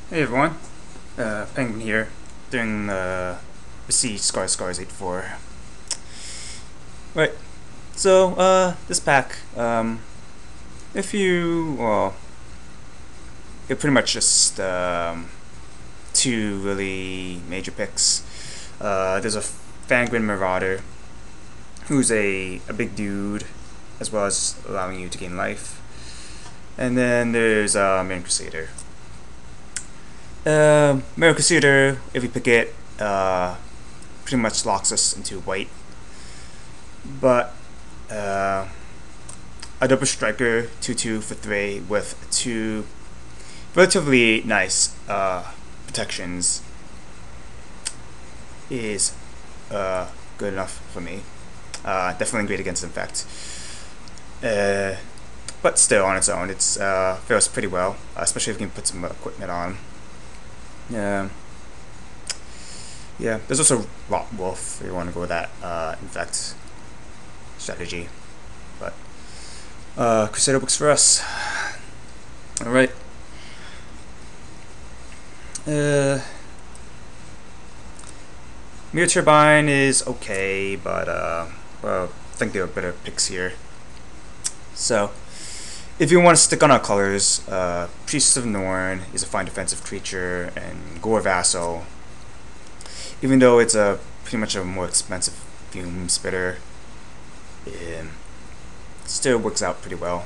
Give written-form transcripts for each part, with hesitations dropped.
Hey everyone, Penguin here, doing Besiege Scars 84. Right, so this pack, if you, well, it pretty much just two really major picks. There's a Painguin Marauder, who's a big dude, as well as allowing you to gain life. And then there's Main Crusader. Mirror Crusader, if we pick it, pretty much locks us into white. But a double striker 2/2 for 3 with two relatively nice protections is good enough for me. Definitely great against infect. But still, on its own, it's fares pretty well, especially if you can put some equipment on. Yeah. Yeah, there's also Rot Wolf if you want to go with that infect strategy. But Crusader books for us. Alright. Mirror Turbine is okay, but well, I think there are better picks here. So, if you want to stick on our colors, Priest of Norn is a fine defensive creature, and Gore Vassal, even though it's a pretty much a more expensive fume spitter, it still works out pretty well.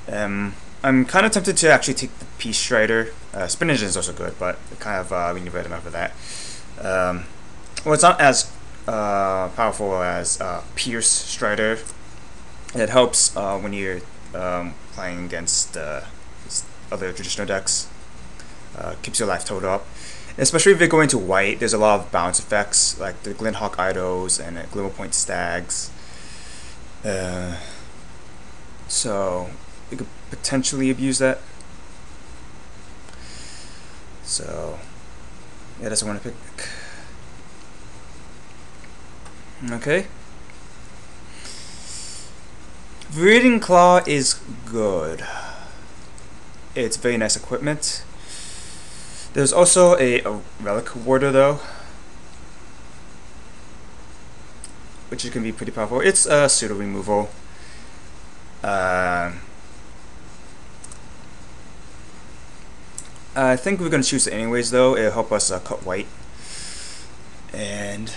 I'm kind of tempted to actually take the Peace Strider. Spin Engine is also good, but kind of we need to after that. Well, it's not as powerful as Pierce Strider. It helps when you're playing against other traditional decks. Keeps your life total up. Especially if you're going to white, there's a lot of bounce effects, like the Glinthawk Idols and Glimmer Point Stags. So, you could potentially abuse that. So, yeah, that's what I want to pick. Okay. Breeding Claw is good. It's very nice equipment. There's also a Relic Warder though, which can be pretty powerful. It's a pseudo removal. I think we're gonna choose it anyways though. It'll help us cut white, and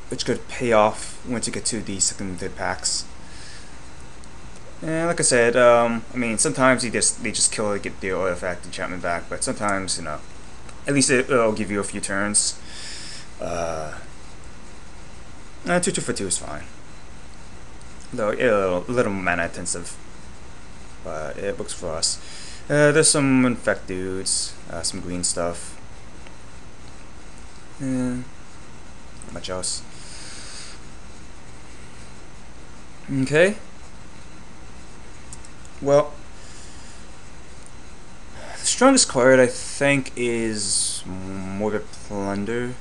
which could pay off once you get to the second and third packs. And like I said, I mean, sometimes they just kill it, get the artifact enchantment back, but sometimes, you know, at least it'll give you a few turns. 2/2 for 2 is fine, though a little mana intensive, but it works for us. There's some infect dudes, some green stuff. Not much else. Okay. Well, the strongest card I think is Morbid Plunder.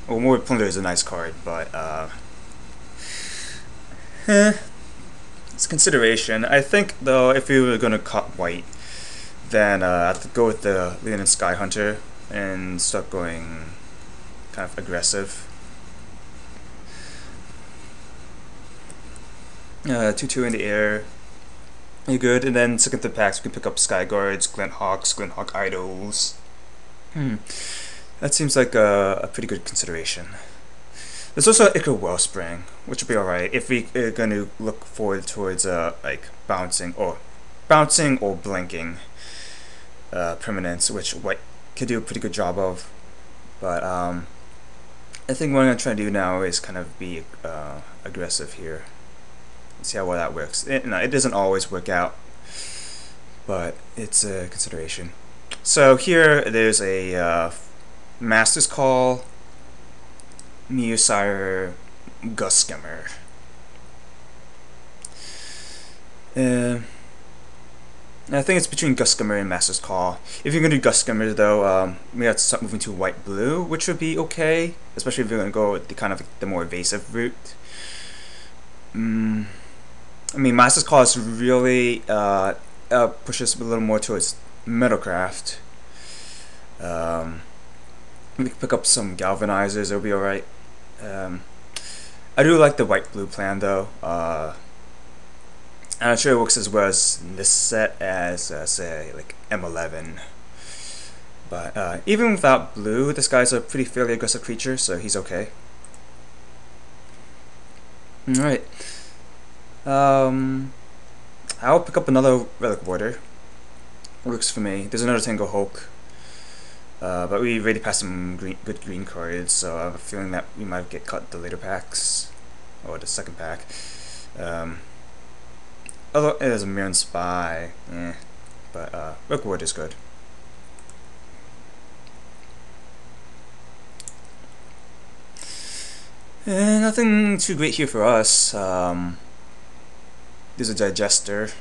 Well, Morbid Plunder is a nice card, but it's consideration. I think though, if you were gonna cut white, then I'd have to go with the Leonin Sky Hunter and start going kind of aggressive. 2/2 in the air. You're good, and then second to packs we can pick up Sky Guards, Glinthawk Idols. That seems like a pretty good consideration. There's also Ichor Wellspring, which will be alright if we are going to look forward towards like bouncing or blinking permanence, which white could do a pretty good job of. But I think what I'm going to try to do now is kind of be aggressive here. See how well that works. It doesn't always work out, but it's a consideration. So here there's a Master's Call, Meosire, Gusskimmer. I think it's between Gusskimmer and Master's Call. If you're gonna do Gusskimmer though, we have to start moving to white-blue, which would be okay, especially if you're gonna go with the kind of the more evasive route. I mean, Master's Call is really pushes a little more towards Metalcraft. We can pick up some galvanizers, it'll be alright. I do like the white-blue plan though. I'm not sure it works as well as in this set as, say, like M11. But even without blue, this guy's a pretty fairly aggressive creature, so he's okay. Alright. I'll pick up another Relic Warder. Works for me. There's another Tango Hulk. But we already passed some good green cards, so I have a feeling that we might get cut the later packs. Or the second pack. Although there's a Mirren Spy. But Relic Warder is good. Nothing too great here for us. There's a Digester,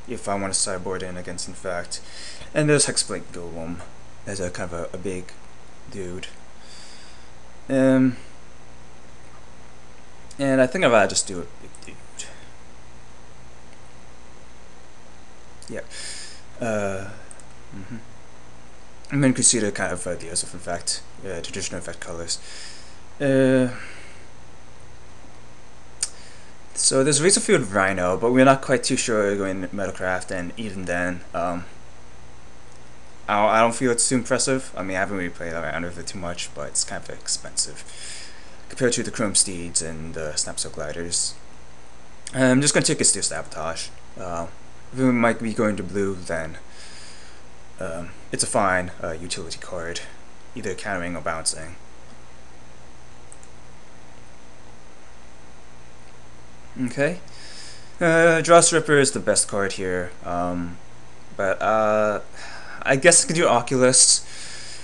if I want to sideboard in against Infect. And there's Hexblade Golem as a kind of a big dude. And I think I'd rather just do a big dude. Yeah. I'm going to consider kind of ideas of Infect, traditional Infect colors. So there's Razorfield Rhino, but we're not quite too sure we're going Metalcraft, and even then, I don't feel it's too impressive. I mean, I haven't really played around with it too much, but it's kind of expensive compared to the Chrome Steeds and the Snapsail Gliders. I'm just going to take a Steel Sabotage. If we might be going to blue, then it's a fine utility card, either countering or bouncing. Okay. Dross Ripper is the best card here, but I guess I could do Oculus,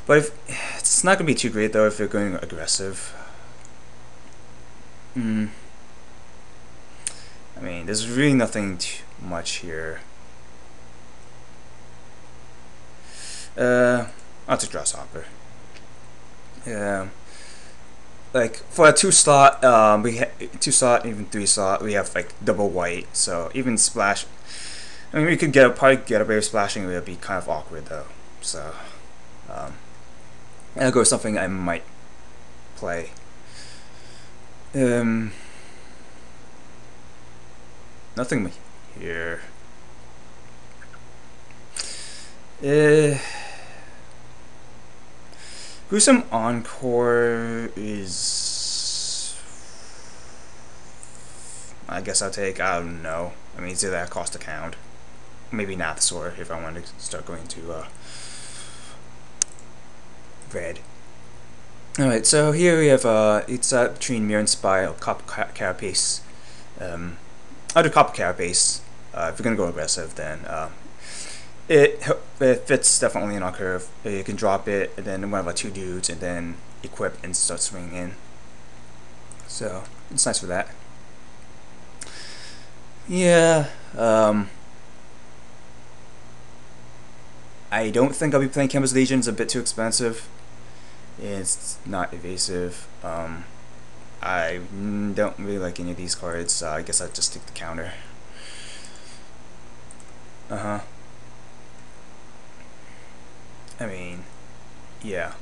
but it's not going to be too great though if you're going aggressive. I mean, there's really nothing too much here. I'll take Dross Hopper. Yeah. Like for a 2-slot, we 2-slot, even 3-slot, we have like double white. So even splash, I mean, we could probably get away with splashing. It would be kind of awkward though. So I'll go with something I might play. Nothing here. Gruesome Encore is, I guess I'll take, I don't know. I mean, it's either that cost a count. Maybe Nathsor if I want to start going to red. Alright, so here we have it's between Mirren Spy or Copper Carapace. I'll do Copper Carapace. If you're gonna go aggressive, then it fits definitely in our curve. You can drop it, and then one of our 2 dudes, and then equip and start swinging in. So it's nice for that. Yeah. I don't think I'll be playing Campus Legion. It's a bit too expensive. It's not evasive. I don't really like any of these cards, so I guess I'll just take the counter. I mean, yeah.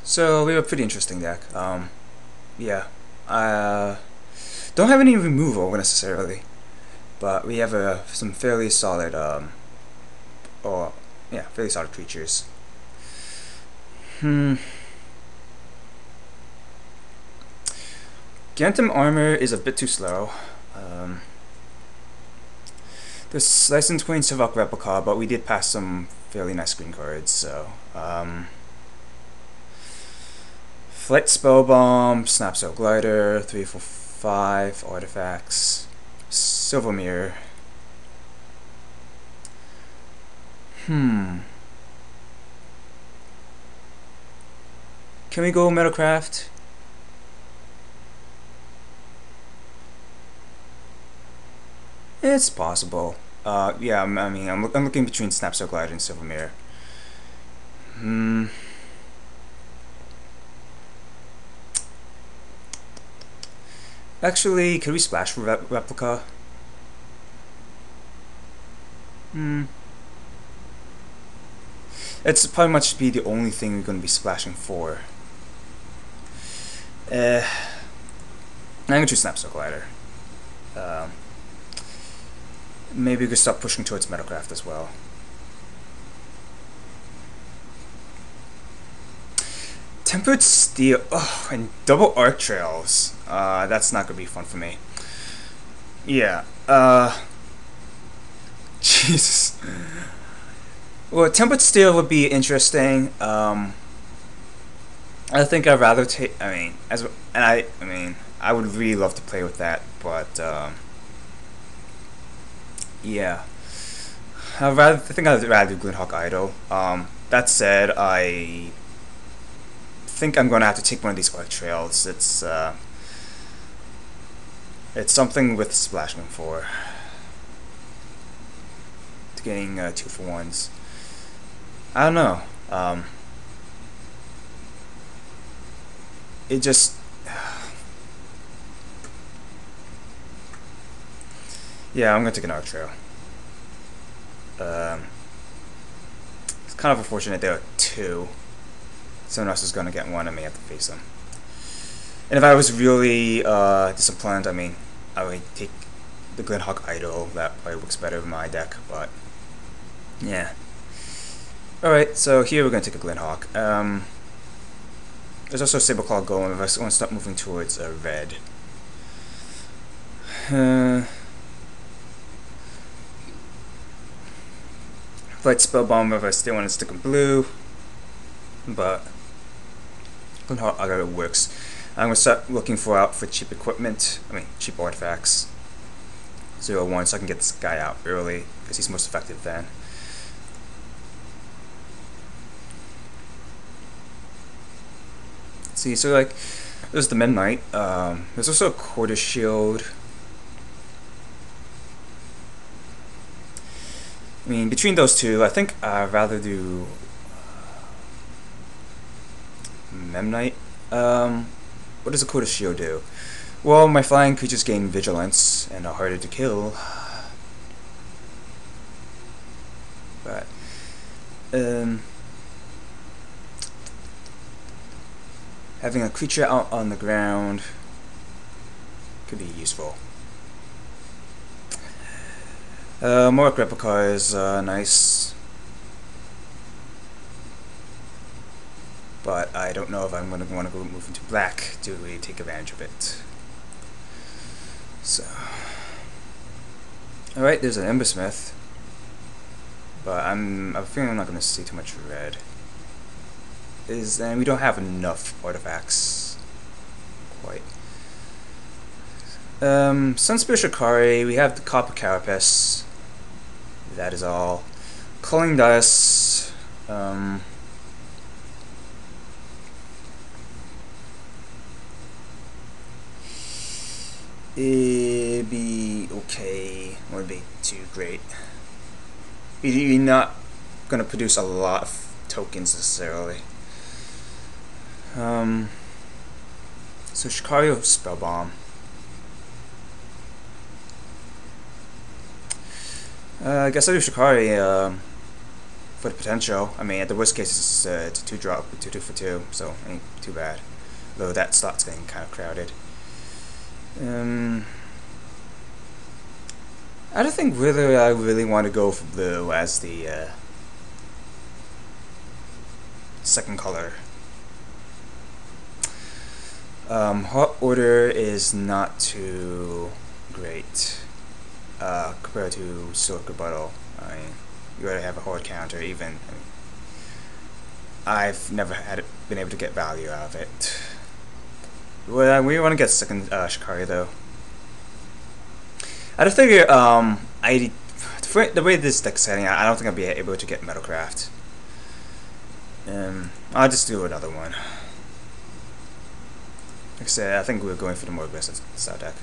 So we have a pretty interesting deck. Yeah. Don't have any removal necessarily, but we have some fairly solid, fairly solid creatures. Gantum Armor is a bit too slow. There's Slice and Twain Sivok Replica, but we did pass some fairly nice green cards, so Flight Spellbomb, Snapsail Glider, 3, 4, 5 artifacts, Silver Mirror. Can we go Metalcraft? It's possible. Yeah, I mean, I'm looking between Snapsail Glider and Silver Mirror. Actually, could we splash for replica? It's probably much be the only thing we're going to be splashing for. I'm going to choose Snap Circle Glider. Maybe we could start pushing towards Metalcraft as well. Tempered Steel, oh, and double arc trails. That's not gonna be fun for me. Yeah. Jesus. Well, Tempered Steel would be interesting. I think I'd rather take. I mean, I would really love to play with that, but yeah. I think I'd rather do Glynhawk Idol. That said, I think I'm going to have to take one of these arc trails. It's something with splashing for to getting 2-for-1s. I don't know. It just yeah, I'm gonna take an arc trail. It's kind of unfortunate there are two. Someone else is gonna get one. I may have to face them. And if I was really disciplined, I mean, I would take the Glynhawk Idol. That probably works better in my deck, but yeah. Alright, so here we're going to take a Glynhawk. There's also a Saberclaw Golem if I want to start moving towards red. Flight Spell Bomb if I still want to stick in blue, but Glynhawk Idol works. I'm going to start looking out for cheap equipment, cheap artifacts. 0-1, so I can get this guy out early, because he's most effective then. See, so like, there's the Midnight, there's also a Quarter Shield. I mean, between those two, I think I'd rather do Memnite. What does a Quarter Shield do? Well, my flying creatures gain vigilance and are harder to kill. But having a creature out on the ground could be useful. More replica is nice, but I don't know if I'm going to want to go move into black to really take advantage of it. So, alright, there's an Embersmith, but I'm feeling I'm not going to see too much red. And we don't have enough artifacts quite. Sunspirit Shikari, we have the Copper Carapace. That is all. Culling Dust. It'd be okay. Wouldn't be too great. You're not gonna produce a lot of tokens necessarily. So Shikari or Spell Bomb. I guess I do Shikari for the potential. I mean, at the worst case, it's a 2-drop, 2-for-2, so ain't too bad. Though that slot's getting kind of crowded. I don't think whether I really want to go for blue as the second color. Hot Order is not too great compared to Sword Rebuttal. I mean, you gotta have a hard counter even. I've never been able to get value out of it. Well, we want to get second Shikari though. I just figure the way this deck's setting out, I don't think I'll be able to get Metalcraft. I'll just do another one. Like I said, I think we're going for the more aggressive style deck.